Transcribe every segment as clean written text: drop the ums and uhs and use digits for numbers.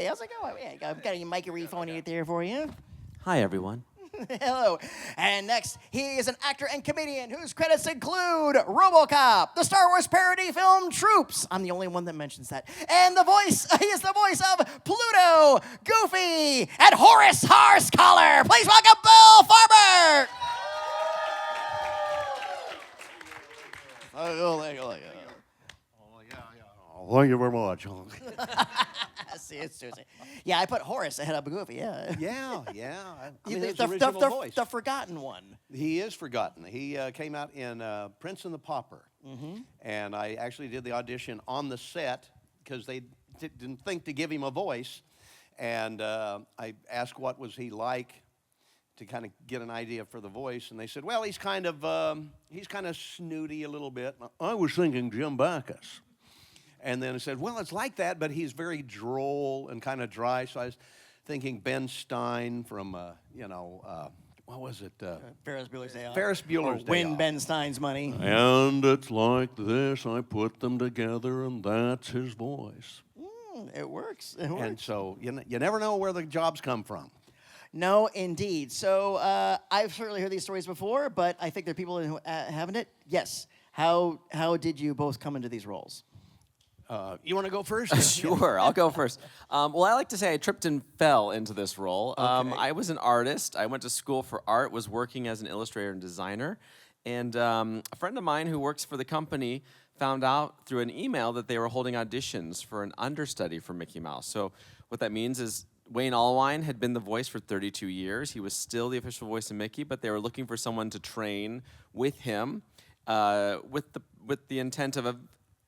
Hey, how's it going? Yeah, I've got a microphone there for you. Hi, everyone. Hello. And next, he is an actor and comedian whose credits include Robocop, the Star Wars parody film Troops. I'm the only one that mentions that. And he is the voice of Pluto, Goofy, and Horace Horsecollar. Please welcome Bill Farber. Thank you very much. See, it's Tuesday. Yeah, I put Horace ahead of Goofy, yeah. Yeah. I mean, his the, original voice. the forgotten one. He is forgotten. He came out in Prince and the Pauper. And I actually did the audition on the set because they didn't think to give him a voice. And I asked what was he like to kind of get an idea for the voice. And they said, well, he's kind of snooty a little bit. I was thinking Jim Backus. And then I said, well, it's like that, but he's very droll and kind of dry. So I was thinking Ben Stein from, what was it? Ferris Bueller's Day Off. Ferris Bueller's Day Win Off. Ben Stein's money. And it's like this, I put them together, and that's his voice. It works. And so you never know where the jobs come from. No, indeed. So I've certainly heard these stories before, but I think there are people who haven't it. Yes. How did you both come into these roles? You want to go first? Sure, I'll go first. Well, I like to say I tripped and fell into this role. Okay. I was an artist. I went to school for art, was working as an illustrator and designer. And a friend of mine who works for the company found out through an email that they were holding auditions for an understudy for Mickey Mouse. So what that means is Wayne Allwine had been the voice for 32 years. He was still the official voice of Mickey, but they were looking for someone to train with him with the intent of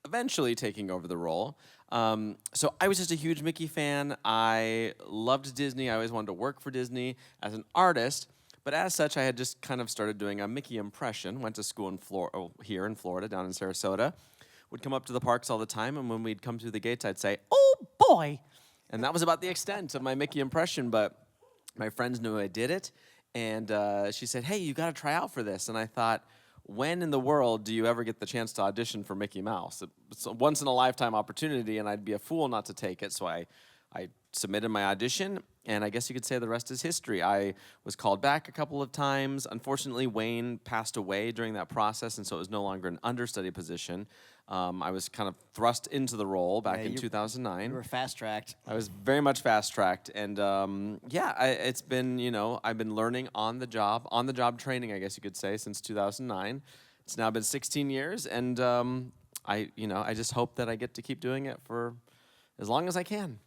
eventually taking over the role. So I was just a huge Mickey fan. I loved Disney. I always wanted to work for Disney as an artist. But as such, I had just kind of started doing a Mickey impression. Went to school in here in Florida, down in Sarasota. Would come up to the parks all the time, and when we'd come through the gates, I'd say, "Oh boy," and that was about the extent of my Mickey impression. But my friends knew I did it, and she said, "Hey, you got to try out for this." And I thought, when in the world do you ever get the chance to audition for Mickey Mouse? It's a once-in-a-lifetime opportunity, and I'd be a fool not to take it. So I submitted my audition, and I guess you could say the rest is history. I was called back a couple of times. Unfortunately, Wayne passed away during that process, and so it was no longer an understudy position. I was kind of thrust into the role back in 2009. You were fast-tracked. I was very much fast-tracked, and it's been, I've been learning on the job training, I guess you could say, since 2009. It's now been 16 years, and I just hope that I get to keep doing it for as long as I can.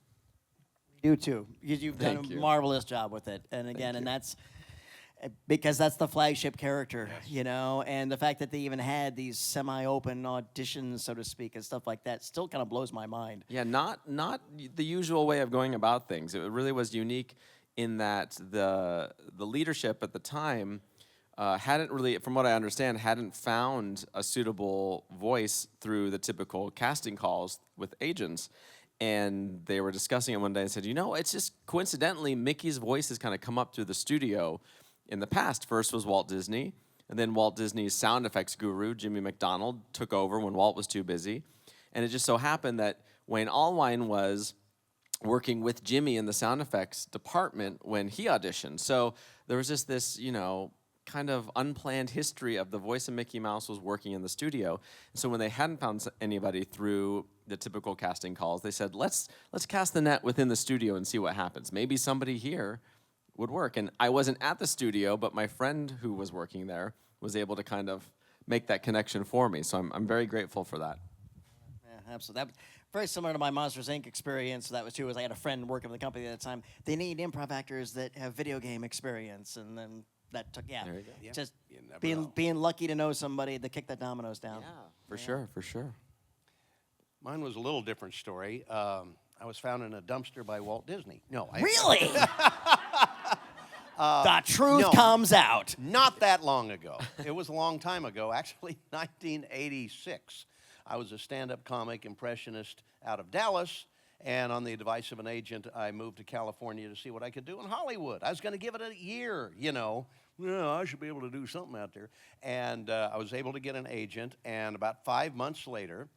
You too. You've done a marvelous job with it, and again, and that's because that's the flagship character, and the fact that they even had these semi-open auditions, so to speak, and stuff like that still kind of blows my mind. Yeah, not the usual way of going about things. It really was unique in that the leadership at the time hadn't really, from what I understand, hadn't found a suitable voice through the typical casting calls with agents. And they were discussing it one day and said, it's just coincidentally, Mickey's voice has kind of come up through the studio in the past. First was Walt Disney, and then Walt Disney's sound effects guru, Jimmy McDonald, took over when Walt was too busy. And it just so happened that Wayne Allwine was working with Jimmy in the sound effects department when he auditioned. So there was just this, kind of unplanned history of the voice of Mickey Mouse was working in the studio. And so when they hadn't found anybody through the typical casting calls, they said, let's cast the net within the studio and see what happens. Maybe somebody here would work. And I wasn't at the studio, but my friend who was working there was able to kind of make that connection for me. So I'm very grateful for that. Yeah, absolutely. Very similar to my Monsters, Inc. experience. That was too, I had a friend working for the company at the time. They need improv actors that have video game experience, and then that took, There you go. just being lucky to know somebody to kick the dominoes down. Yeah, for sure. Mine was a little different story. I was found in a dumpster by Walt Disney. No. Really? The truth comes out. Not that long ago. It was a long time ago, actually 1986. I was a stand-up comic impressionist out of Dallas, and on the advice of an agent, I moved to California to see what I could do in Hollywood. I was going to give it a year, Yeah, I should be able to do something out there. And I was able to get an agent, and about 5 months later,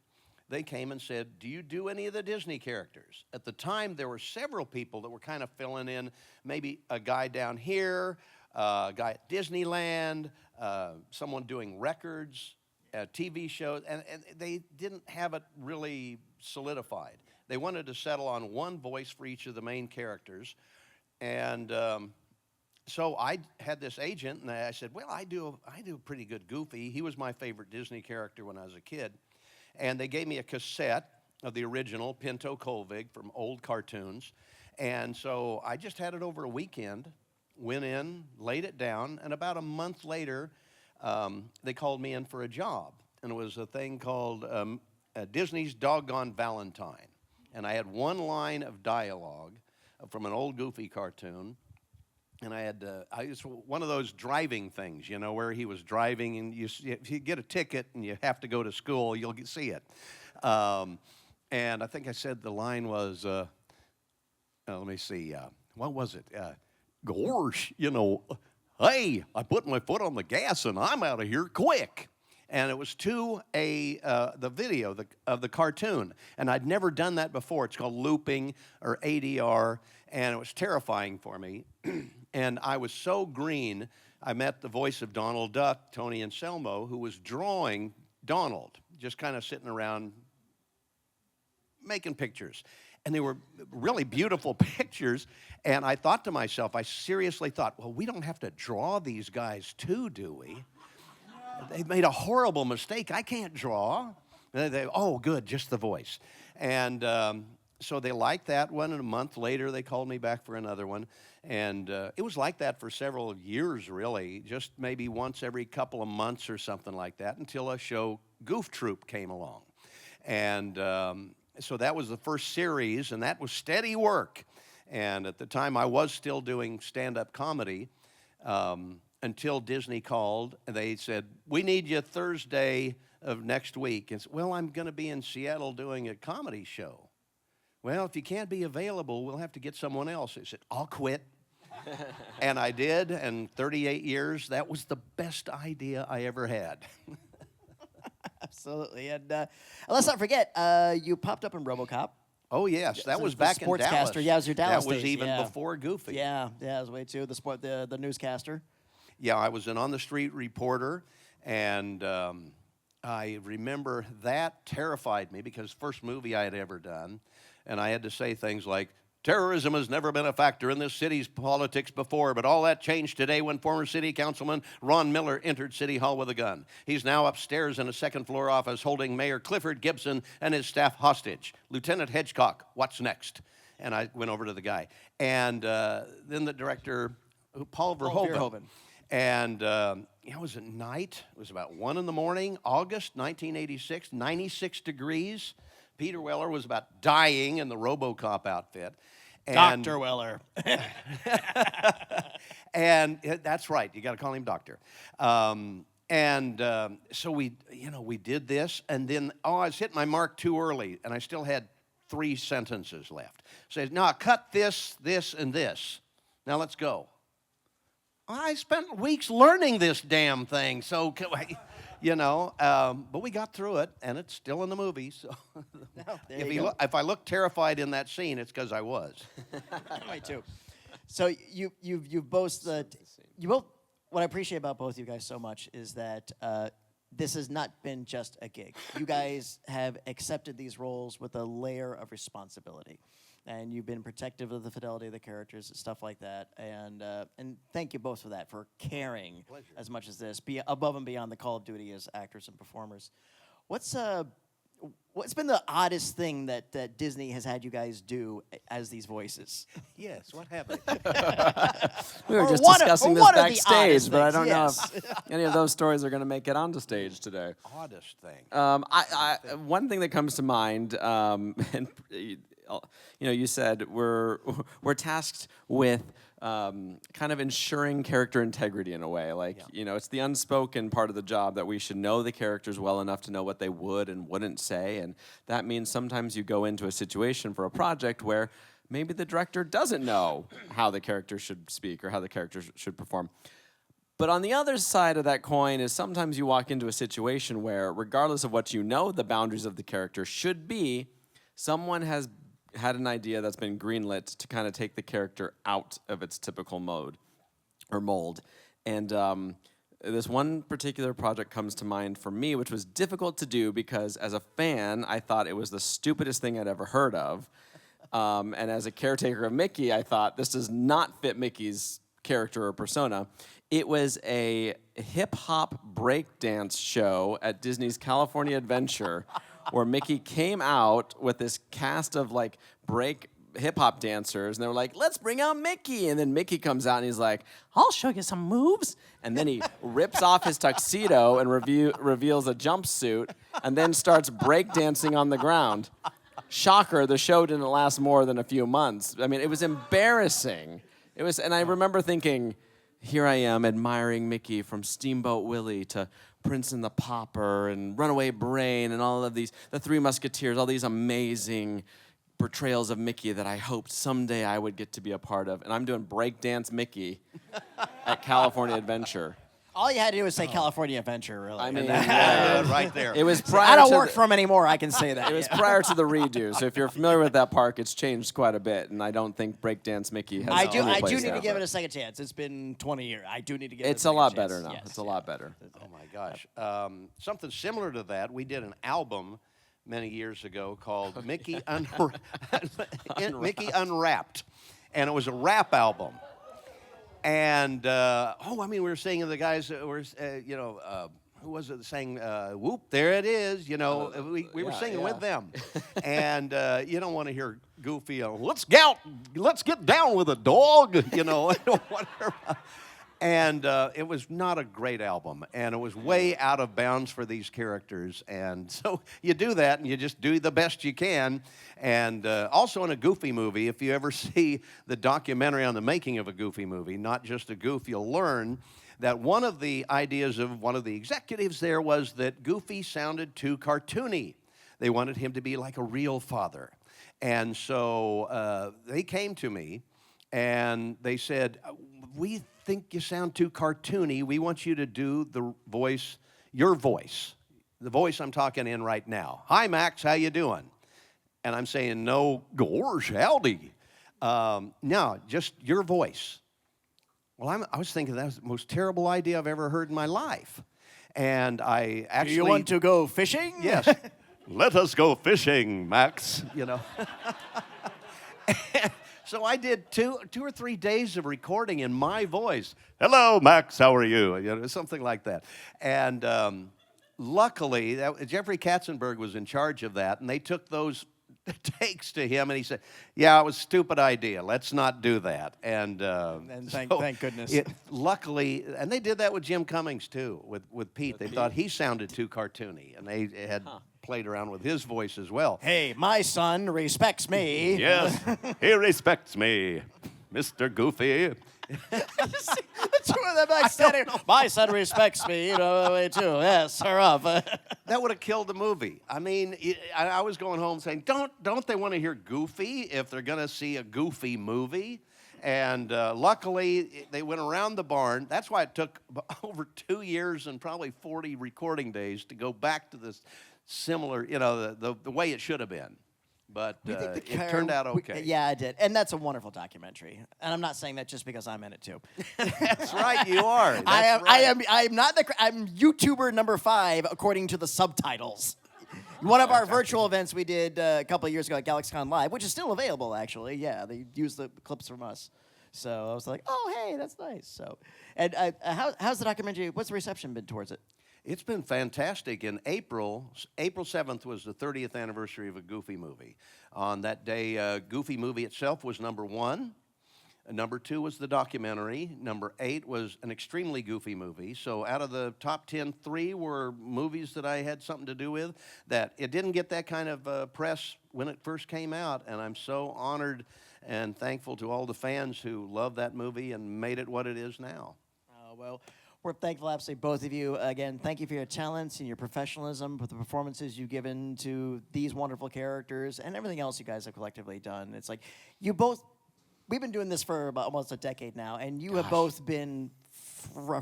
they came and said, do you do any of the Disney characters? At the time, there were several people that were kind of filling in, maybe a guy down here, a guy at Disneyland, someone doing records, TV shows, and they didn't have it really solidified. They wanted to settle on one voice for each of the main characters. And so I had this agent, and I said, well, I do pretty good Goofy. He was my favorite Disney character when I was a kid. And they gave me a cassette of the original Pinto Colvig from old cartoons. And so I just had it over a weekend, went in, laid it down, and about a month later, they called me in for a job. And it was a thing called Disney's Doggone Valentine. And I had one line of dialogue from an old Goofy cartoon. And I had it's one of those driving things, you know, where he was driving, and if you get a ticket and you have to go to school, you'll see it. And I think I said the line was, let me see, what was it? Gosh, you know, hey, I put my foot on the gas and I'm out of here quick. And it was to the video of the cartoon. And I'd never done that before. It's called looping or ADR, and it was terrifying for me. And I was so green, I met the voice of Donald Duck, Tony Anselmo, who was drawing Donald, just kind of sitting around making pictures. And they were really beautiful pictures. And I thought to myself, I seriously thought, well, we don't have to draw these guys too, do we? They made a horrible mistake. I can't draw. Oh, good, just the voice. And so they liked that one, and a month later they called me back for another one. And it was like that for several years, really, just maybe once every couple of months or something like that, until a show, Goof Troop, came along. And so that was the first series, and that was steady work. And at the time, I was still doing stand-up comedy until Disney called, and they said, we need you Thursday of next week. And I said, well, I'm going to be in Seattle doing a comedy show. Well, if you can't be available, we'll have to get someone else. I said, I'll quit. And I did, and 38 years, that was the best idea I ever had. Absolutely. And let's not forget, you popped up in Robocop. Oh, yes. That was back in Dallas. Sportscaster. Yeah, it was your Dallas That was days, even yeah. before Goofy. Yeah, that was way too. The newscaster. Yeah, I was an on-the-street reporter, and I remember that terrified me because first movie I had ever done, and I had to say things like, terrorism has never been a factor in this city's politics before, but all that changed today when former city councilman Ron Miller entered City Hall with a gun. He's now upstairs in a second-floor office holding Mayor Clifford Gibson and his staff hostage. Lieutenant Hedgecock, what's next? And I went over to the guy. And then the director, Paul Verhoeven. And it was at night. It was about 1 in the morning, August 1986, 96 degrees. Peter Weller was about dying in the Robocop outfit. And, Dr. Weller. and that's right. You got to call him Doctor. So we did this, and then I was hitting my mark too early, and I still had 3 sentences left. So now cut this, this, and this. Now let's go. I spent weeks learning this damn thing, so but we got through it, and it's still in the movie. So if I look terrified in that scene, it's because I was. Me too. So you both what I appreciate about both of you guys so much is that this has not been just a gig. You guys have accepted these roles with a layer of responsibility. And you've been protective of the fidelity of the characters and stuff like that. And thank you both for that, for caring as much as this, be above and beyond the Call of Duty as actors and performers. What's been the oddest thing that Disney has had you guys do as these voices? Yes, what happened? We were just discussing this backstage, but I don't know if any of those stories are going to make it onto stage today. Oddest thing. One thing that comes to mind, and you said we're tasked with kind of ensuring character integrity in a way. It's the unspoken part of the job that we should know the characters well enough to know what they would and wouldn't say. And that means sometimes you go into a situation for a project where maybe the director doesn't know how the character should speak or how the character should perform. But on the other side of that coin is sometimes you walk into a situation where, regardless of what you know the boundaries of the character should be, someone has had an idea that's been greenlit to kind of take the character out of its typical mode or mold. And this one particular project comes to mind for me, which was difficult to do because as a fan, I thought it was the stupidest thing I'd ever heard of. And as a caretaker of Mickey, I thought this does not fit Mickey's character or persona. It was a hip-hop breakdance show at Disney's California Adventure where Mickey came out with this cast of like hip-hop dancers, and they were like, let's bring out Mickey. And then Mickey comes out and he's like, I'll show you some moves. And then he rips off his tuxedo and reveals a jumpsuit and then starts breakdancing on the ground. Shocker, the show didn't last more than a few months. I mean, it was embarrassing. And I remember thinking, here I am admiring Mickey from Steamboat Willie to Prince and the Pauper and Runaway Brain and all of these, the Three Musketeers, all these amazing portrayals of Mickey that I hoped someday I would get to be a part of. And I'm doing breakdance Mickey at California Adventure. All you had to do was say California Adventure, really. I mean, right there. It was prior I don't to work for them anymore, I can say that. It was prior to the redo, so if you're familiar with that park, it's changed quite a bit, and I don't think Breakdance Mickey has I any do place need to there, give but it a second chance. It's been 20 years. I do need to give it a It's a second lot chance. better now. Yes, It's a lot better. Oh my gosh. Something similar to that, we did an album many years ago called Mickey Unwrapped. And it was a rap album. And, we were singing the guys that were, who was it saying, whoop, there it is, we were singing with them. And you don't want to hear Goofy, let's get down with a dog, whatever. And it was not a great album, and it was way out of bounds for these characters. And so you do that, and you just do the best you can. And also in a Goofy movie, if you ever see the documentary on the making of a Goofy movie, not just a goof, you'll learn that one of the ideas of one of the executives there was that Goofy sounded too cartoony. They wanted him to be like a real father. And so they came to me, and they said, we think you sound too cartoony. We want you to do the voice, your voice, the voice I'm talking in right now. Hi, Max, how you doing? And I'm saying, no, gorge, howdy. No, just your voice. Well, I was thinking that was the most terrible idea I've ever heard in my life. And I actually... Do you want to go fishing? Yes. Let us go fishing, Max, So I did two or 3 days of recording in my voice. Hello, Max, how are you? Something like that. And luckily, Jeffrey Katzenberg was in charge of that, and they took those takes to him, and he said, yeah, it was a stupid idea. Let's not do that. And thank goodness. Luckily, and they did that with Jim Cummings, too, with Pete. They thought he sounded too cartoony, and they had... played around with his voice as well. Hey, my son respects me. Yes, he respects me, Mr. Goofy. The two of them back standing. My son respects me, way too. Yes, her up. That would have killed the movie. I mean, I was going home saying, don't they want to hear Goofy if they're going to see a Goofy movie? And luckily, they went around the barn. That's why it took over 2 years and probably 40 recording days to go back to this similar, the way it should have been. But it turned out okay. Yeah, it did. And that's a wonderful documentary. And I'm not saying that just because I'm in it, too. That's right, you are. I'm YouTuber number 5, according to the subtitles. One of our virtual events we did a couple of years ago at GalaxyCon Live, which is still available, actually. Yeah, they used the clips from us. So I was like, oh, hey, that's nice. So, and how's the documentary? What's the reception been towards it? It's been fantastic. In April 7th was the 30th anniversary of a Goofy movie. On that day, Goofy movie itself was number 1. Number 2 was the documentary. Number 8 was an extremely Goofy movie. So out of the top 10, 3 were movies that I had something to do with. That it didn't get that kind of press when it first came out, and I'm so honored and thankful to all the fans who loved that movie and made it what it is now. Well, we're thankful, absolutely, both of you. Again, thank you for your talents and your professionalism, for the performances you've given to these wonderful characters and everything else you guys have collectively done. It's like you both... We've been doing this for about almost a decade now, and you have both been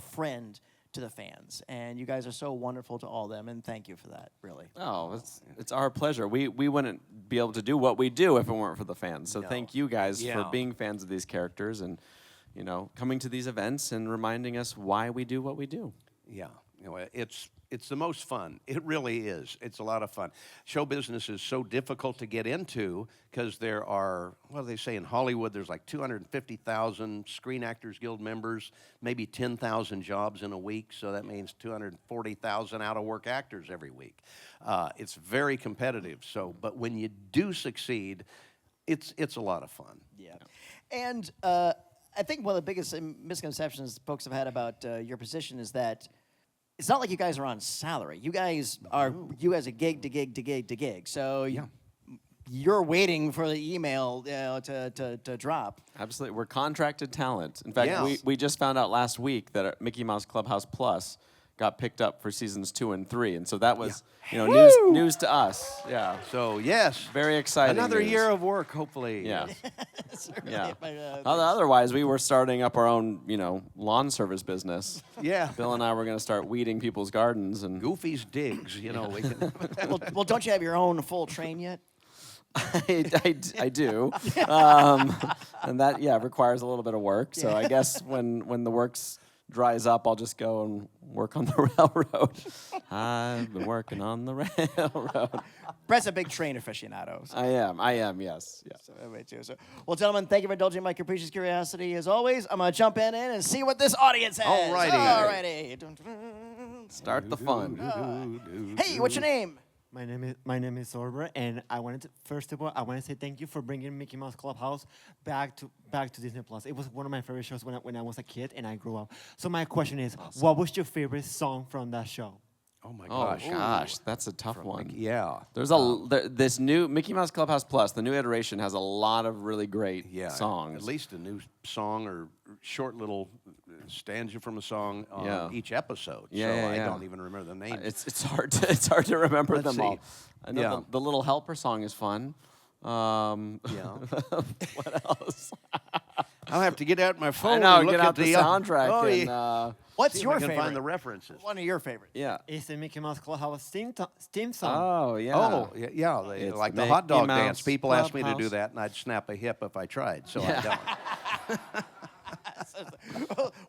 friend to the fans, and you guys are so wonderful to all of them, and thank you for that, really. Oh, it's our pleasure. We wouldn't be able to do what we do if it weren't for the fans. So thank you guys for being fans of these characters and, you know, coming to these events and reminding us why we do what we do. Yeah, you know, it's the most fun. It really is. It's a lot of fun. Show business is so difficult to get into because there are, what do they say in Hollywood, there's like 250,000 Screen Actors Guild members, maybe 10,000 jobs in a week, so that means 240,000 out-of-work actors every week. It's very competitive, so, but when you do succeed, it's a lot of fun. Yeah. And I think one of the biggest misconceptions folks have had about your position is that it's not like you guys are on salary. You guys are a gig to gig to gig to gig. So you're waiting for the email to drop. Absolutely. We're contracted talent. In fact, we just found out last week that Mickey Mouse Clubhouse Plus got picked up for seasons 2 and 3, and so that was news to us. Yeah. So yes, very exciting. Another news. year of work, hopefully. Yeah. Yeah. Otherwise, we were starting up our own, lawn service business. Yeah. Bill and I were going to start weeding people's gardens and Goofy's digs. We can. Well, don't you have your own full train yet? I do, and that requires a little bit of work. So I guess when the work's dries up, I'll just go and work on the railroad. I've been working on the railroad. Brett's a big train aficionado. So. I am, yes. Yeah. So, anyway, too. So, well, gentlemen, thank you for indulging my capricious curiosity. As always, I'm going to jump in and see what this audience has. Alrighty. Start the fun. Hey, what's your name? My name is Sorber, and first of all, I want to say thank you for bringing Mickey Mouse Clubhouse back to Disney Plus. It was one of my favorite shows when I was a kid and I grew up. So my question is, what was your favorite song from that show? Oh my gosh! Oh gosh, that's a tough one. Yeah. There's this new Mickey Mouse Clubhouse Plus. The new iteration has a lot of really great songs. At least a new song or short little stanza from a song on each episode. I don't even remember the names. It's hard to remember Let's them all. see. I know the Little Helper song is fun. What else? I'll have to get out my phone. I know, and look get at out the soundtrack. And, what's your I can favorite? find the references. One of your favorites. Yeah. It's the Mickey Mouse Clubhouse theme song. Oh yeah. Oh yeah. They, It's like the hot dog Mickey dance. Mouse People ask me to do Clubhouse. that, and I'd snap a hip if I tried. So I don't.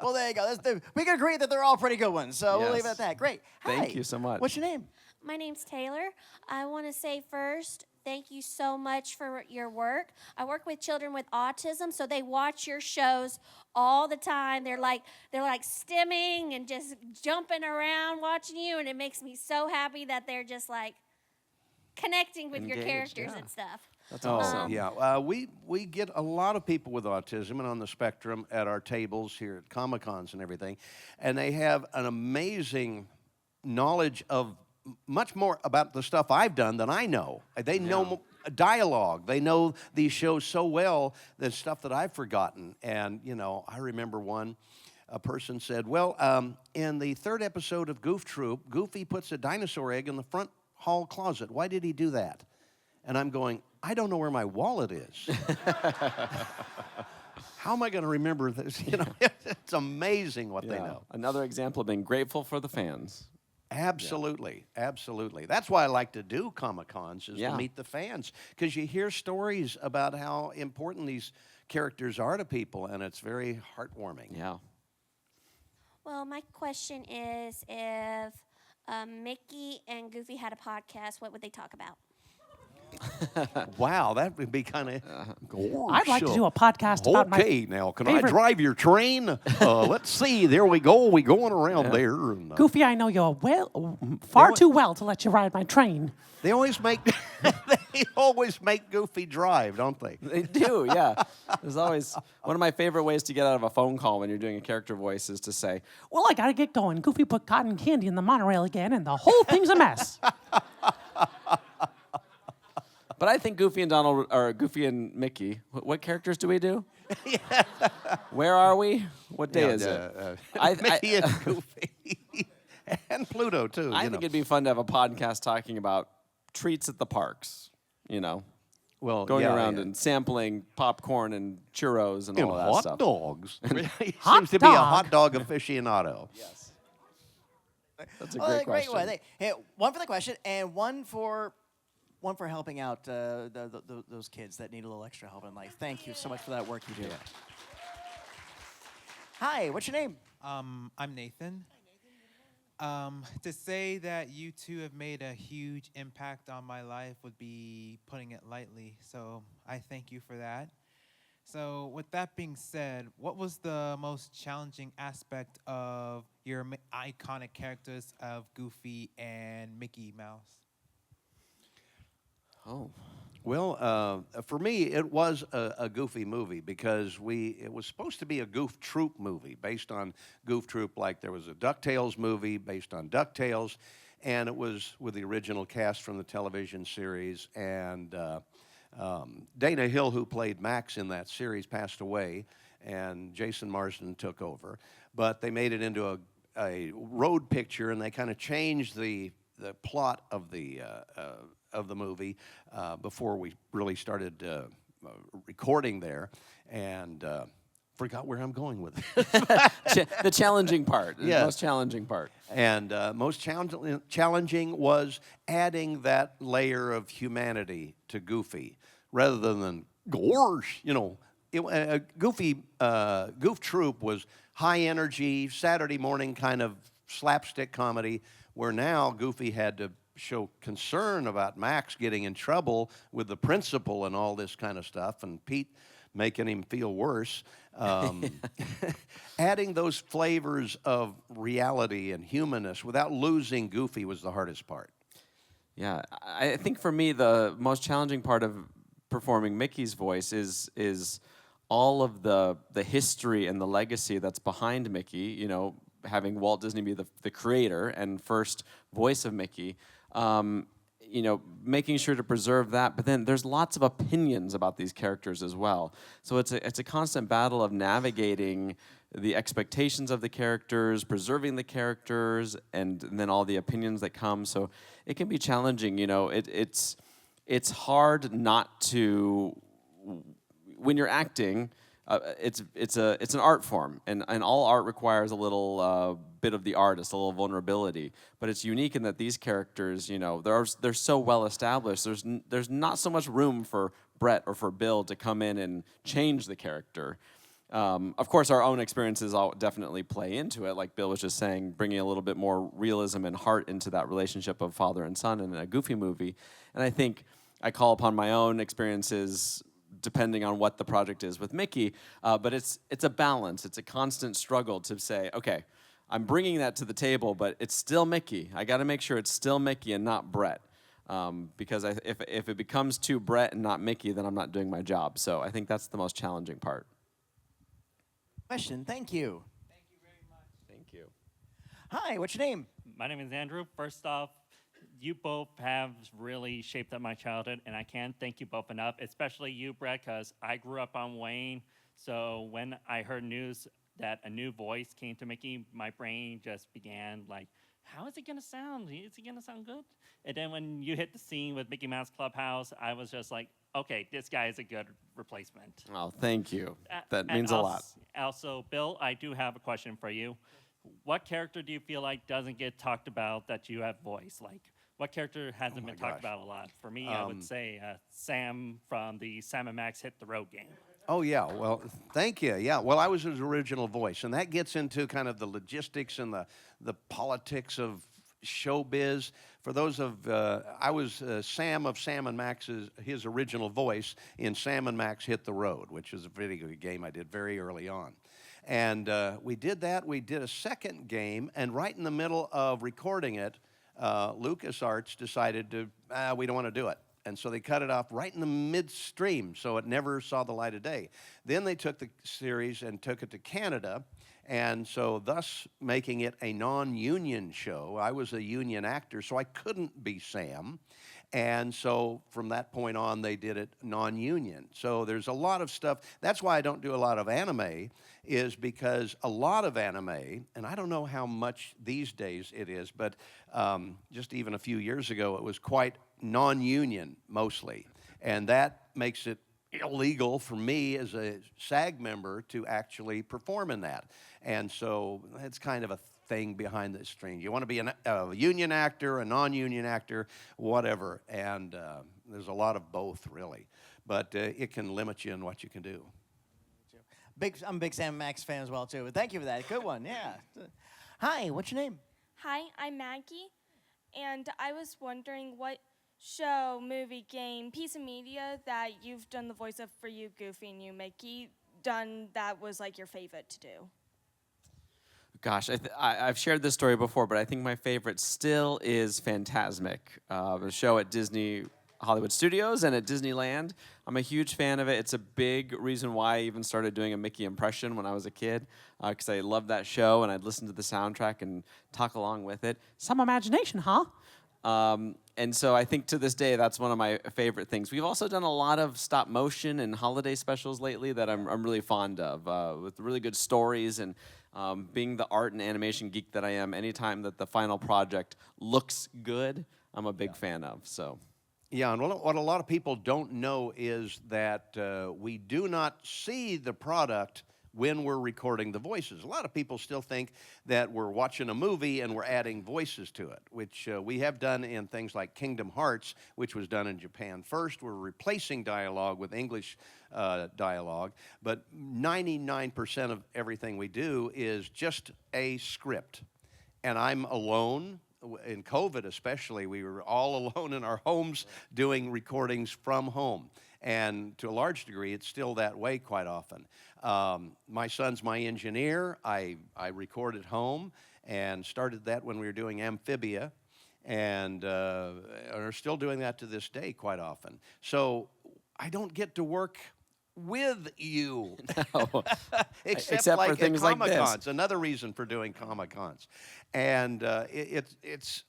Well, there you go. We can agree that they're all pretty good ones. So we'll leave it Yes. at that. Great. Thank Hi. you so much. What's your name? My name's Taylor. I want to say first, thank you so much for your work. I work with children with autism, so they watch your shows all the time. They're like stimming and just jumping around watching you, and it makes me so happy that they're just like connecting with your Engaged, characters yeah. and stuff. That's awesome. Yeah, we get a lot of people with autism and on the spectrum at our tables here at Comic-Cons and everything, and they have an amazing knowledge of much more about the stuff I've done than I know. They know dialogue. They know these shows so well, the stuff that I've forgotten. And, I remember a person said, well, in the 3rd episode of Goof Troop, Goofy puts a dinosaur egg in the front hall closet. Why did he do that? And I'm going, I don't know where my wallet is. How am I going to remember this? It's amazing what they know. Another example of being grateful for the fans. Absolutely, absolutely. That's why I like to do Comic-Cons is to meet the fans, because you hear stories about how important these characters are to people, and it's very heartwarming. Yeah. Well, my question is, if Mickey and Goofy had a podcast, what would they talk about? Wow, that would be kind of. I'd like to do a podcast about my. Okay, now can I favorite- drive your train? Let's see. There we go. We going around there. And, Goofy, I know you far too well to let you ride my train. they always make Goofy drive, don't they? They do, yeah. There's always one of my favorite ways to get out of a phone call when you're doing a character voice is to say, Well, I gotta get going. Goofy put cotton candy in the monorail again, and the whole thing's a mess. but I think Goofy and Donald, or Goofy and Mickey, what characters do we do? Where are we? What day is it? Mickey and Goofy. And Pluto, too. I think it'd be fun to have a podcast talking about treats at the parks, Well, going yeah, around yeah. and sampling popcorn and churros and all of that hot stuff. dogs. He Hot seems to be a dog. hot dog aficionado. Yes. That's a Well, great question. one. Hey, one for the question and one for helping out those kids that need a little extra help in life. Thank you so much for that work you do. Hi, what's your name? I'm Nathan. To say that you two have made a huge impact on my life would be putting it lightly. So I thank you for that. So with that being said, what was the most challenging aspect of your iconic characters of Goofy and Mickey Mouse? Oh. Well, for me, it was a Goofy movie because it was supposed to be a Goof Troop movie based on Goof Troop, like there was a DuckTales movie based on DuckTales, and it was with the original cast from the television series. And Dana Hill, who played Max in that series, passed away, and Jason Marsden took over. But they made it into a road picture, and they kind of changed the plot of the movie before we really started recording there, and forgot where I'm going with it. The challenging part. Yeah. The most challenging part. And most challenging was adding that layer of humanity to Goofy, rather than gorge. Goofy Goof Troop was high energy Saturday morning kind of slapstick comedy, where now Goofy had to show concern about Max getting in trouble with the principal and all this kind of stuff, and Pete making him feel worse. Adding those flavors of reality and humanness without losing Goofy was the hardest part. Yeah, I think for me the most challenging part of performing Mickey's voice is all of the history and the legacy that's behind Mickey. You know, having Walt Disney be the creator and first voice of Mickey. Making sure to preserve that, but then there's lots of opinions about these characters as well. So it's a constant battle of navigating the expectations of the characters, preserving the characters, and then all the opinions that come. So it can be challenging. It's hard not to, when you're acting. It's an art form, and all art requires a little bit of the artist, a little vulnerability. But it's unique in that these characters, they're so well established. There's not so much room for Bret or for Bill to come in and change the character. Of course, our own experiences all definitely play into it. Like Bill was just saying, bringing a little bit more realism and heart into that relationship of father and son in a Goofy movie. And I think I call upon my own experiences depending on what the project is with Mickey, but it's a balance. It's a constant struggle to say, okay, I'm bringing that to the table, but it's still Mickey. I got to make sure it's still Mickey and not Bret, because if it becomes too Bret and not Mickey, then I'm not doing my job. So I think that's the most challenging part. Question. Thank you. Thank you very much. Thank you. Hi, what's your name? My name is Andrew. First off, you both have really shaped up my childhood, and I can't thank you both enough, especially you, Bret, because I grew up on Wayne. So when I heard news that a new voice came to Mickey, my brain just began like, how is it going to sound? Is it going to sound good? And then when you hit the scene with Mickey Mouse Clubhouse, I was just like, okay, this guy is a good replacement. Oh, thank you. That means a lot. Also, Bill, I do have a question for you. What character do you feel like doesn't get talked about that you have voiced? Like, what character hasn't been talked about a lot? For me, I would say Sam from the Sam and Max Hit the Road game. Oh, yeah. Well, thank you. Yeah. Well, I was his original voice, and that gets into kind of the logistics and the politics of showbiz. For those of, I was Sam of Sam and Max's, his original voice in Sam and Max Hit the Road, which is a video game I did very early on. And we did that. We did a second game, and right in the middle of recording it, LucasArts decided we don't want to do it. And so they cut it off right in the midstream, so it never saw the light of day. Then they took the series and took it to Canada, and so thus making it a non-union show. I was a union actor, so I couldn't be Sam. And so from that point on, they did it non-union. So there's a lot of stuff. That's why I don't do a lot of anime, is because a lot of anime, and I don't know how much these days it is, but just even a few years ago, it was quite non-union mostly. And that makes it illegal for me as a SAG member to actually perform in that. And so it's kind of a thing behind the scenes. You want to be a union actor, a non-union actor, whatever. And there's a lot of both, really. But it can limit you in what you can do. I'm a big Sam Max fan as well, too. But thank you for that. Good one, yeah. Hi, what's your name? Hi, I'm Maggie, and I was wondering what show, movie, game, piece of media that you've done the voice of for you, Goofy, and you, Mickey, done that was like your favorite to do. Gosh, I've shared this story before, but I think my favorite still is Fantasmic, a show at Disney Hollywood Studios and at Disneyland. I'm a huge fan of it. It's a big reason why I even started doing a Mickey impression when I was a kid, because I loved that show and I'd listen to the soundtrack and talk along with it. Some imagination, huh? And so I think to this day, that's one of my favorite things. We've also done a lot of stop motion and holiday specials lately that I'm really fond of, with really good stories. And being the art and animation geek that I am, anytime that the final project looks good, I'm a big fan of. So. Yeah, and what a lot of people don't know is that we do not see the product when we're recording the voices. A lot of people still think that we're watching a movie and we're adding voices to it, which we have done in things like Kingdom Hearts, which was done in Japan first. We're replacing dialogue with English dialogue, but 99% of everything we do is just a script. And I'm alone. In COVID especially, we were all alone in our homes doing recordings from home. And to a large degree, it's still that way quite often. My son's my engineer. I record at home and started that when we were doing Amphibia, and are still doing that to this day quite often. So I don't get to work with you. No. Except for like things at like this. Comic-Cons, another reason for doing Comic-Cons. And it's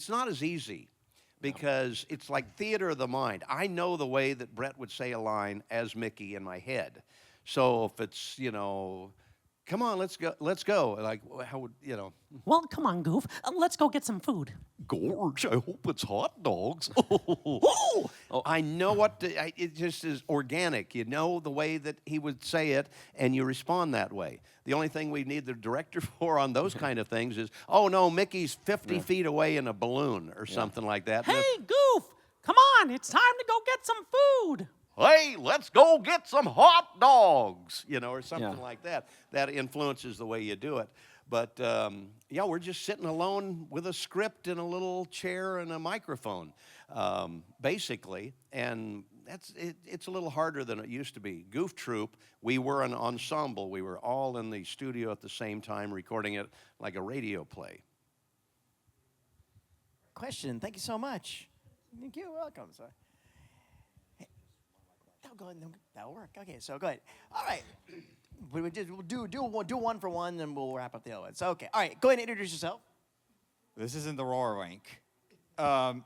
not as easy because it's like theater of the mind. I know the way that Bret would say a line as Mickey in my head. So if it's, come on, let's go. Like, how would, Well, come on, Goof. Let's go get some food. Gorge, I hope it's hot dogs. I know it just is organic. You know the way that he would say it, and you respond that way. The only thing we need the director for on those kind of things is, oh no, Mickey's 50 feet away in a balloon or something like that. Hey, Goof, come on. It's time to go get some food. Hey, let's go get some hot dogs, or something like that. That influences the way you do it. But, we're just sitting alone with a script and a little chair and a microphone, basically. And it's a little harder than it used to be. Goof Troop, we were an ensemble. We were all in the studio at the same time, recording it like a radio play. Question. Thank you so much. Thank you. Welcome. So, go ahead. That'll work. Okay, so go ahead. All right. We'll do one for one, then we'll wrap up the other one. So, okay. All right. Go ahead and introduce yourself. This isn't the Roar Wink. I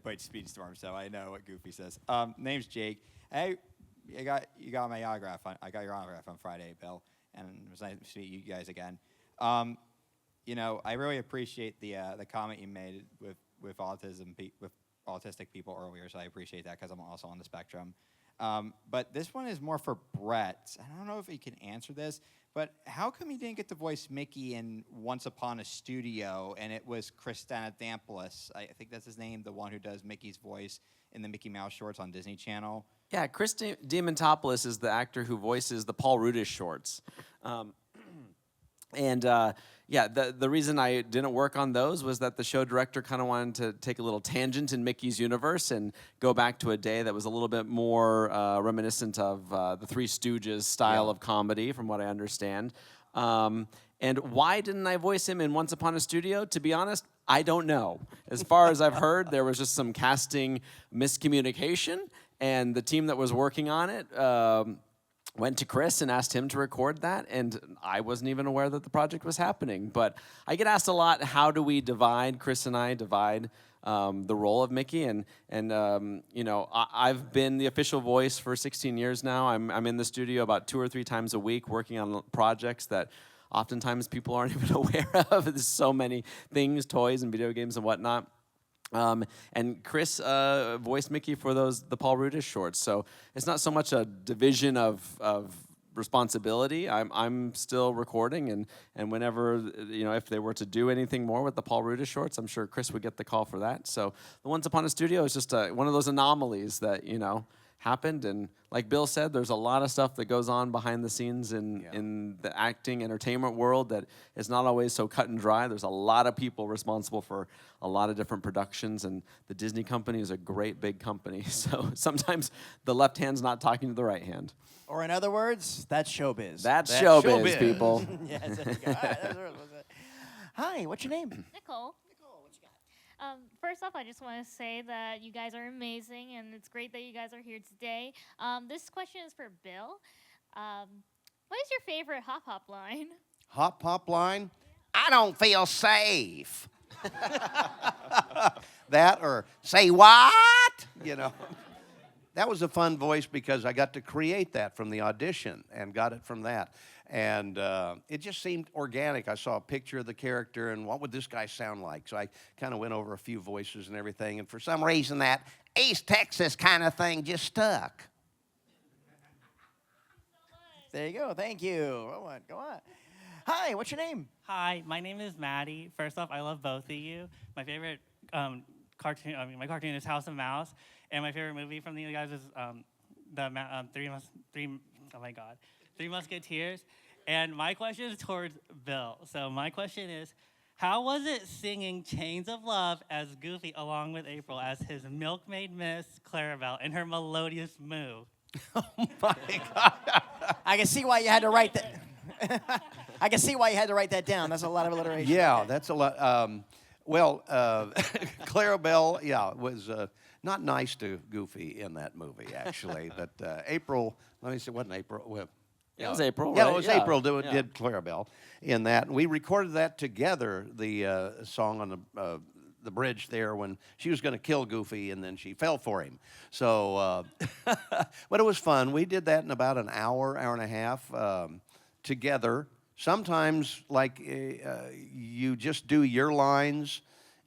played Speedstorm, so I know what Goofy says. Name's Jake. Hey, you got my autograph. I got your autograph on Friday, Bill, and it was nice to meet you guys again. I really appreciate the comment you made with autistic people earlier, so I appreciate that because I'm also on the spectrum. But this one is more for Bret. I don't know if he can answer this, but how come he didn't get to voice Mickey in Once Upon a Studio, and it was Christanathampoulos, I think that's his name, the one who does Mickey's voice in the Mickey Mouse shorts on Disney Channel? Yeah, Chris Diamantopoulos is the actor who voices the Paul Rudish shorts. The reason I didn't work on those was that the show director kind of wanted to take a little tangent in Mickey's universe and go back to a day that was a little bit more reminiscent of the Three Stooges style of comedy, from what I understand. And why didn't I voice him in Once Upon a Studio? To be honest, I don't know. As far as I've heard, there was just some casting miscommunication, and the team that was working on it went to Chris and asked him to record that, and I wasn't even aware that the project was happening. But I get asked a lot, how do we Chris and I divide the role of Mickey? And I've been the official voice for 16 years now. I'm in the studio about 2 or 3 times a week working on projects that oftentimes people aren't even aware of. There's so many things, toys and video games and whatnot. And Chris voiced Mickey for the Paul Rudish shorts. So it's not so much a division of responsibility. I'm still recording, and whenever, if they were to do anything more with the Paul Rudish shorts, I'm sure Chris would get the call for that. So the Once Upon a Studio is just one of those anomalies that happened. And like Bill said, there's a lot of stuff that goes on behind the scenes in the acting entertainment world that is not always so cut and dry. There's a lot of people responsible for a lot of different productions, and the Disney company is a great big company. So sometimes the left hand's not talking to the right hand. Or in other words, that's showbiz. That's showbiz, showbiz. people. Yes, there you go. All right, that's what it was. Hi, what's your name? Nicole. Nicole, what you got? First off, I just want to say that you guys are amazing, and it's great that you guys are here today. This question is for Bill. What is your favorite Hop Hop line? Hop Hop line? I don't feel safe. That or say what? That was a fun voice because I got to create that from the audition and got it from that. And it just seemed organic. I saw a picture of the character and what would this guy sound like? So I kind of went over a few voices and everything. And for some reason, that East Texas kind of thing just stuck. There you go. Thank you. Go on. Hi, what's your name? Hi, my name is Maddie. First off, I love both of you. My favorite cartoon, my cartoon is House of Mouse, and my favorite movie from you guys is Three Musketeers. And my question is towards Bill. So my question is, how was it singing Chains of Love as Goofy along with April as his milkmaid miss Clarabelle in her melodious moo? Oh my God. I can see why you had to write that. I can see why you had to write that down. That's a lot of alliteration. Yeah, that's a lot. Clarabelle, was not nice to Goofy in that movie, actually. But April, let me see, wasn't April? Well, Yeah, it was April, Yeah, right? it was Yeah. April Yeah. did Clarabelle in that. And we recorded that together, the song on the bridge there when she was going to kill Goofy and then she fell for him. So, but it was fun. We did that in about an hour and a half together. Sometimes, you just do your lines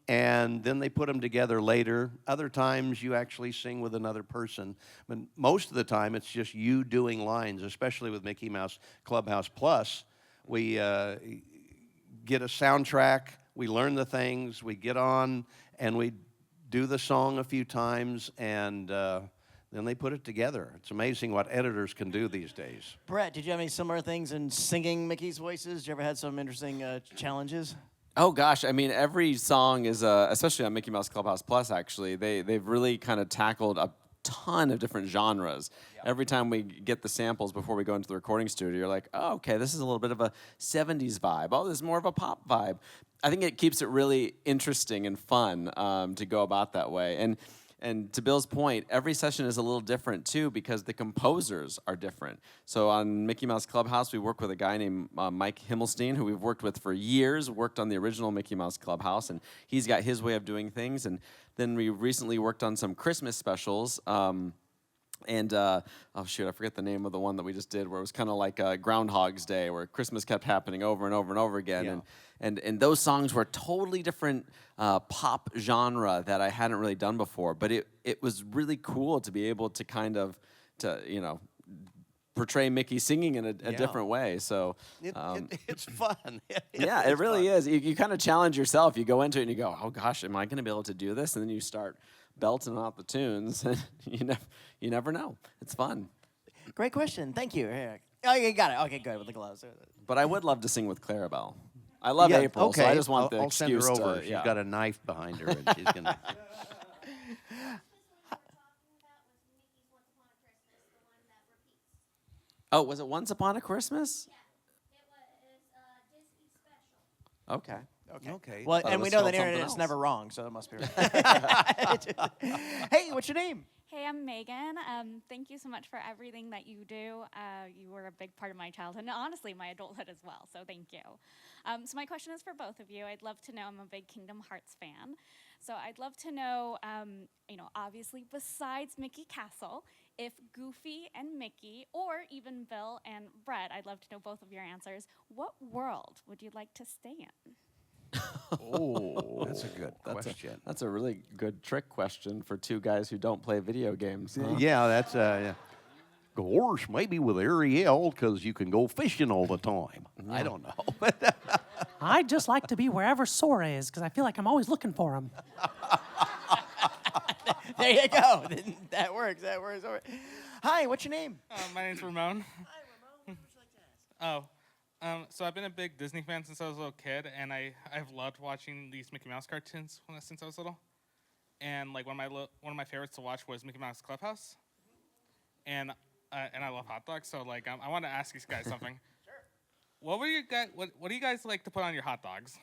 and then they put them together later. Other times you actually sing with another person. But most of the time it's just you doing lines, especially with Mickey Mouse Clubhouse Plus. We get a soundtrack, we learn the things, we get on and we do the song a few times and then they put it together. It's amazing what editors can do these days. Bret, did you have any similar things in singing Mickey's voices? Did you ever had some interesting challenges? Oh gosh, I mean, every song is, especially on Mickey Mouse Clubhouse Plus, actually, they've really kind of tackled a ton of different genres. Yep. Every time we get the samples before we go into the recording studio, you're like, oh, okay, this is a little bit of a 70s vibe. Oh, this is more of a pop vibe. I think it keeps it really interesting and fun to go about that way. And to Bill's point, every session is a little different too because the composers are different. So on Mickey Mouse Clubhouse, we work with a guy named Mike Himmelstein, who we've worked with for years, worked on the original Mickey Mouse Clubhouse, and he's got his way of doing things. And then we recently worked on some Christmas specials. Oh shoot, I forget the name of the one that we just did where it was kind of like Groundhog's Day where Christmas kept happening over and over and over again. Yeah. And those songs were totally different pop genre that I hadn't really done before. But it was really cool to be able to kind of, portray Mickey singing in a different way. So it's fun. It really is. You kind of challenge yourself. You go into it and you go, oh gosh, am I going to be able to do this? And then you start belting out the tunes. And you never know. It's fun. Great question. Thank you. Here. Oh, you got it. Okay, good with the gloves. But I would love to sing with Clarabelle. I love April, okay. so I just want the I'll send her excuse over. to. She's got a knife behind her, and she's gonna. Oh, was it Once Upon a Christmas? Yeah, Okay. Okay. Well, Thought it and we was know spelled that internet something is else. never wrong, so it must be right. Hey, what's your name? Hey, I'm Megan. Thank you so much for everything that you do. You were a big part of my childhood and honestly my adulthood as well, so thank you. So my question is for both of you. I'd love to know, I'm a big Kingdom Hearts fan, so I'd love to know, obviously besides Mickey Castle, if Goofy and Mickey, or even Bill and Bret, I'd love to know both of your answers, what world would you like to stay in? Oh, That's a good question. That's a really good trick question for two guys who don't play video games. Huh? Yeah, that's yeah. Gosh, maybe with Ariel, because you can go fishing all the time. I don't know. I'd just like to be wherever Sora is because I feel like I'm always looking for him. There you go. That works. That works. All right. Hi, what's your name? My name's Ramon. Hi, Ramon. What would you like to ask? So I've been a big Disney fan since I was a little kid, and I've loved watching these Mickey Mouse cartoons since I was little. And like one of my favorites to watch was Mickey Mouse Clubhouse. And I love hot dogs, so like I want to ask you guys something. Sure. What do you guys like to put on your hot dogs?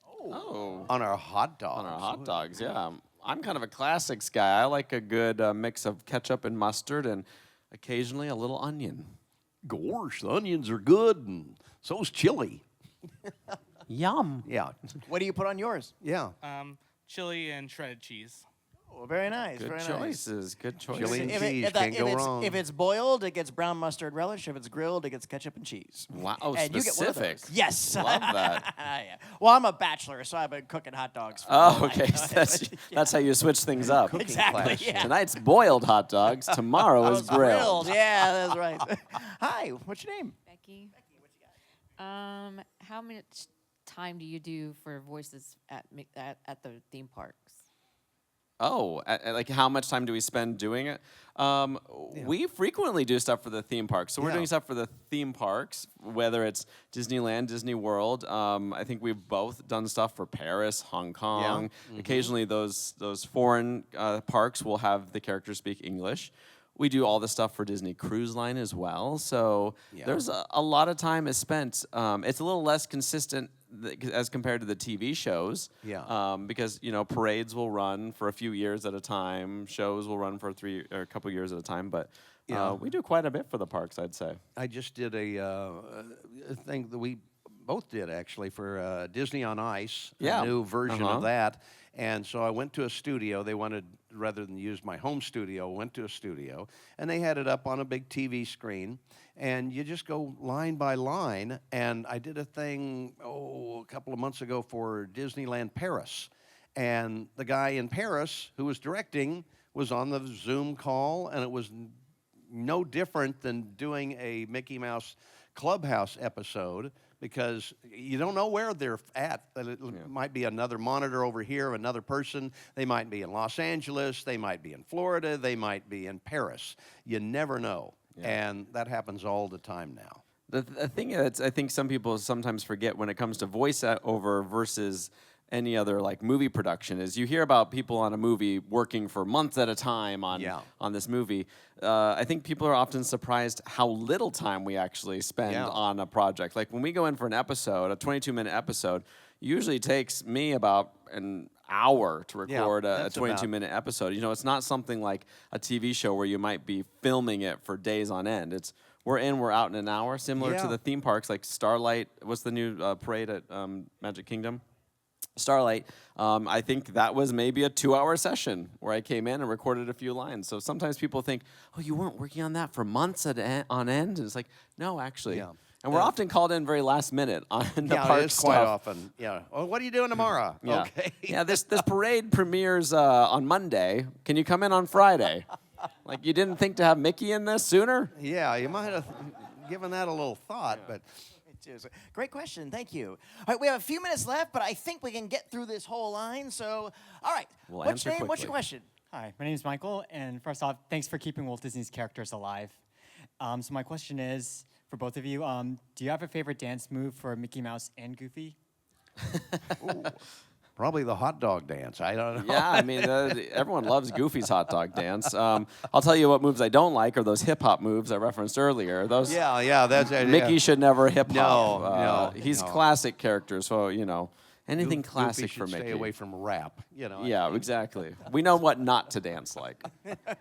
Oh. On our hot dogs. On our hot dogs, yeah. I'm kind of a classics guy. I like a good mix of ketchup and mustard and occasionally a little onion. Gosh, the onions are good, and so's chili. Yum. Yeah. What do you put on yours? Yeah. Chili and shredded cheese. Oh, very nice. Good very choices. Nice. Good choices. Chili and If cheese, can't go wrong. If it's boiled, it gets brown mustard relish. If it's grilled, it gets ketchup and cheese. Wow, And you get one of specific. those. Yes. Love that. Yeah. Well, I'm a bachelor, so I've been cooking hot dogs. For Oh, my okay. life. So that's how you switch things up. Cooking Exactly. class. Yeah. Tonight's boiled hot dogs. Tomorrow is grilled. Yeah, that's right. Hi, what's your name? Becky. How much time do you do for voices at the theme parks? Oh, like how much time do we spend doing it? We frequently do stuff for the theme parks. So we're doing stuff for the theme parks, whether it's Disneyland, Disney World. I think we've both done stuff for Paris, Hong Kong. Occasionally those foreign parks will have the characters speak English. We do all the stuff for Disney Cruise Line as well. So there's a lot of time is spent. It's a little less consistent as compared to the TV shows. Because, parades will run for a few years at a time. Shows will run for a couple years at a time. But we do quite a bit for the parks, I'd say. I just did a thing that we both did, actually, for Disney on Ice, a new version of that. And so I went to a studio. They wanted, rather than use my home studio, went to a studio. And they had it up on a big TV screen. And you just go line by line. And I did a thing, a couple of months ago for Disneyland Paris. And the guy in Paris who was directing was on the Zoom call. And it was no different than doing a Mickey Mouse Clubhouse episode, because you don't know where they're at. It might be another monitor over here, another person. They might be in Los Angeles. They might be in Florida. They might be in Paris. You never know. And that happens all the time now. The thing that I think some people sometimes forget when it comes to voiceover versus any other like movie production is you hear about people on a movie working for months at a time on this movie. I think people are often surprised how little time we actually spend on a project. Like when we go in for an episode, a 22-minute episode, usually takes me about an hour to record a 22-minute episode. It's not something like a TV show where you might be filming it for days on end. It's we're in, we're out in an hour, similar to the theme parks like Starlight. What's the new parade at Magic Kingdom? Starlight, I think that was maybe a 2-hour session where I came in and recorded a few lines. So sometimes people think, oh, you weren't working on that for months on end? And it's like, no, actually. And we're often called in very last minute on the park it's stuff. quite often. Well, what are you doing tomorrow? Okay. This parade premieres on Monday. Can you come in on Friday? Like, you didn't think to have Mickey in this sooner? Yeah, you might have given that a little thought, but... Great question. Thank you. All right, we have a few minutes left, but I think we can get through this whole line. So, all right. What's your name? What's your question? Hi, my name is Michael, and first off, thanks for keeping Walt Disney's characters alive. So my question is, for both of you, do you have a favorite dance move for Mickey Mouse and Goofy? Probably the hot dog dance. I don't know. Yeah, I mean, everyone loves Goofy's hot dog dance. I'll tell you what moves I don't like are those hip hop moves I referenced earlier. Those. That's Mickey should never hip hop. No, he's classic character, so anything Goofy classic should for Mickey. Stay away from rap. Yeah, exactly. We know what not to dance like.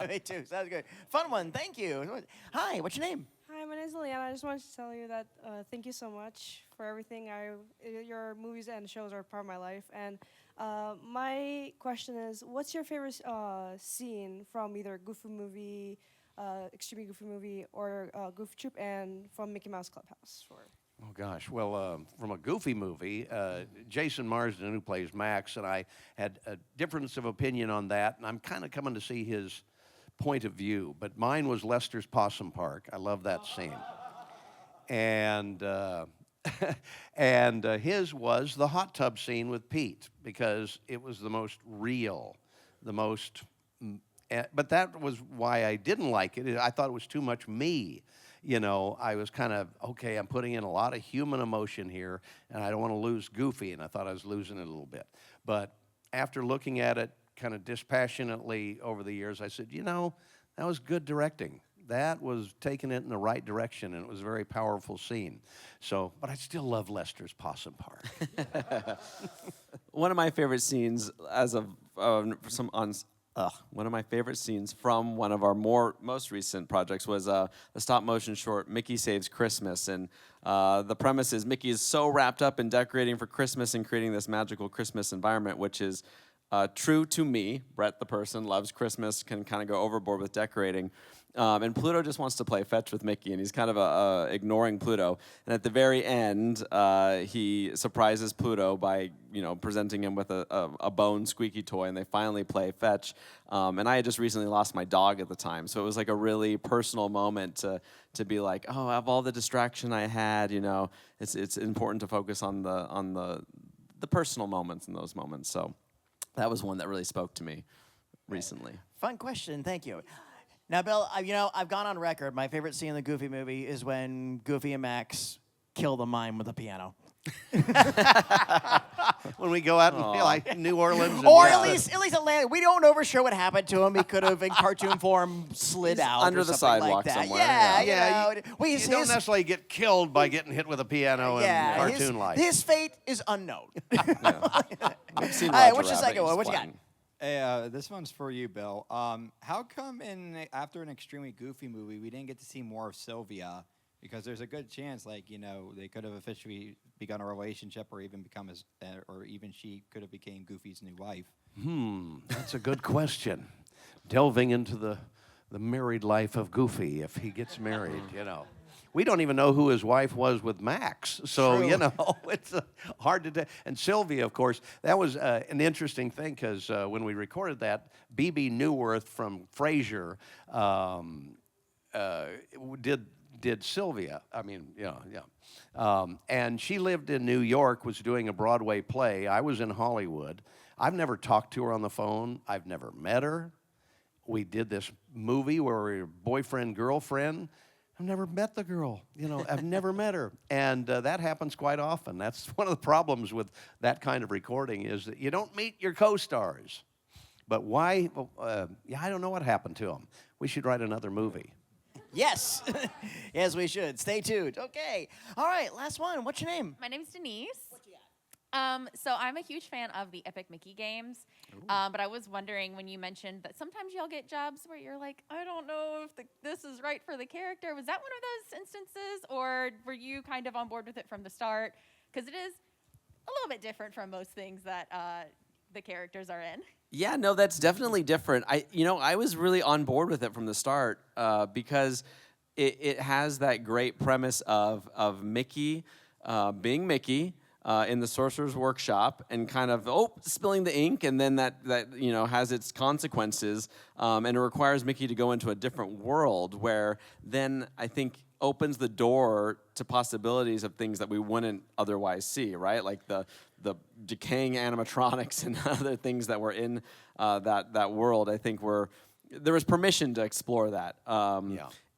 Me too. Sounds good. Fun one. Thank you. Hi. What's your name? Hi, my name is Liliana. I just wanted to tell you that thank you so much for everything. Your movies and shows are part of my life. And my question is, what's your favorite scene from either Goofy movie, Extremely Goofy movie, or Goofy Troop, and from Mickey Mouse Clubhouse? Oh gosh, well, from a Goofy movie, Jason Marsden, who plays Max, and I had a difference of opinion on that, and I'm kind of coming to see his point of view. But mine was Lester's Possum Park. I love that scene. And and his was the hot tub scene with Pete, because it was the most real, the most. But that was why I didn't like it. I thought it was too much me. You know, I was kind of, okay, I'm putting in a lot of human emotion here, and I don't want to lose Goofy, and I thought I was losing it a little bit. But after looking at it kind of dispassionately over the years, I said, you know, that was good directing. That was taking it in the right direction, and it was a very powerful scene. So, but I still love Lester's Possum Park. One of my favorite scenes one of my favorite scenes from one of our most recent projects was the stop-motion short Mickey Saves Christmas. And the premise is Mickey is so wrapped up in decorating for Christmas and creating this magical Christmas environment, which is true to me. Bret, the person, loves Christmas, can kind of go overboard with decorating. And Pluto just wants to play fetch with Mickey, and he's kind of ignoring Pluto. And at the very end, he surprises Pluto by, presenting him with a bone squeaky toy, and they finally play fetch. And I had just recently lost my dog at the time, so it was like a really personal moment to be like, oh, of all the distraction I had, it's important to focus on the personal moments in those moments. So that was one that really spoke to me recently. Fun question, thank you. Now, Bill, I've gone on record. My favorite scene in the Goofy movie is when Goofy and Max kill the mime with a piano. When we go out and like New Orleans, or at least Atlanta. We don't know for sure what happened to him. He could have, in cartoon form, slid out under or the something sidewalk like that. somewhere. Yeah. You don't necessarily get killed by getting hit with a piano in cartoon life. His fate is unknown. I've seen All right, Roger what's your Rabbit, second one? he's What you got? flying. Hey, this one's for you, Bill. How come after an extremely Goofy movie, we didn't get to see more of Sylvia? Because there's a good chance, they could have officially begun a relationship, or even or even she could have became Goofy's new wife. That's a good question. Delving into the married life of Goofy, if he gets married, We don't even know who his wife was with Max, so, it's hard to tell. And Sylvia, of course, that was an interesting thing, because when we recorded that, B.B. Newworth from Frasier did Sylvia. And she lived in New York, was doing a Broadway play. I was in Hollywood. I've never talked to her on the phone. I've never met her. We did this movie where we were boyfriend, girlfriend. I've never met the girl, I've never met her. And that happens quite often. That's one of the problems with that kind of recording, is that you don't meet your co-stars. But why? I don't know what happened to them. We should write another movie. Yes. Yes, we should. Stay tuned. Okay. All right, last one. What's your name? My name's Denise. What you got? So I'm a huge fan of the Epic Mickey games, but I was wondering when you mentioned that sometimes y'all get jobs where you're like, I don't know if this is right for the character. Was that one of those instances, or were you kind of on board with it from the start? Because it is a little bit different from most things that the characters are in. Yeah, no, that's definitely different. I was really on board with it from the start because it has that great premise of Mickey being Mickey in the Sorcerer's Workshop and kind of spilling the ink, and then that has its consequences, and it requires Mickey to go into a different world where then I think opens the door to possibilities of things that we wouldn't otherwise see, right? Like the decaying animatronics and other things that were in that world. I think there was permission to explore that.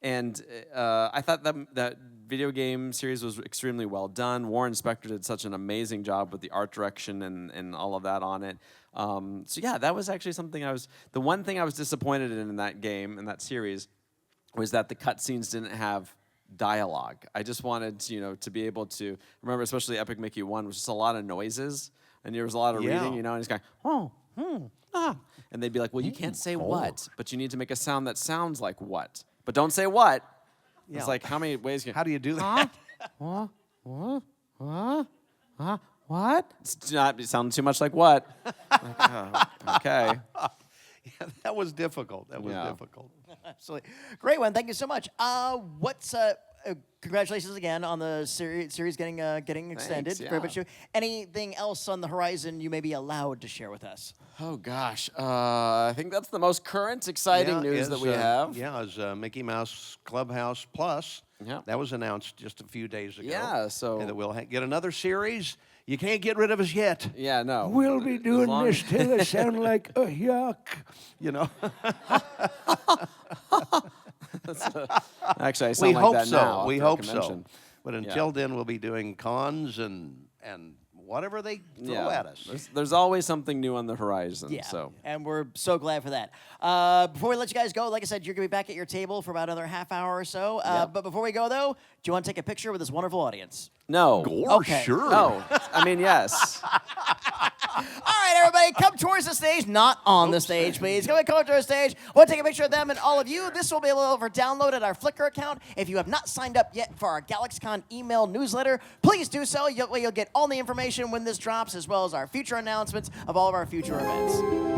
And I thought that video game series was extremely well done. Warren Spector did such an amazing job with the art direction and all of that on it. So yeah, that was actually something the one thing I was disappointed in that game, in that series, was that the cutscenes didn't have dialogue. I just wanted to be able to remember, especially Epic Mickey 1 was just a lot of noises, and there was a lot of reading, and he's going, and they'd be like, well, you can't say what, but you need to make a sound that sounds like what, but don't say what. It's like, how many ways how do you do that? What? It sounds too much like what. Okay. Yeah, that was difficult. That was difficult. Absolutely. Great one. Thank you so much. congratulations again on the series getting extended. Thanks, Very much. Anything else on the horizon you may be allowed to share with us? Oh gosh, I think that's the most current, exciting news that we have. Yeah, is Mickey Mouse Clubhouse Plus. Yeah. That was announced just a few days ago. Yeah, so and that we'll get another series. You can't get rid of us yet. Yeah, no. We'll be doing this till I sound like a yuck. You know. Actually, I sound like that now. We after a hope so. convention. But until then, we'll be doing cons and whatever they throw at us. There's always something new on the horizon. Yeah, So. and we're so glad for that. Before we let you guys go, like I said, you're going to be back at your table for about another half hour or so. But before we go, though, do you want to take a picture with this wonderful audience? No. Okay. Sure. No. I mean, yes. All right, everybody, come towards the stage. Not on the stage, please. Come to the stage. We'll take a picture of them and all of you. This will be available for download at our Flickr account. If you have not signed up yet for our GalaxyCon email newsletter, please do so. You'll get all the information when this drops, as well as our future announcements of all of our future events.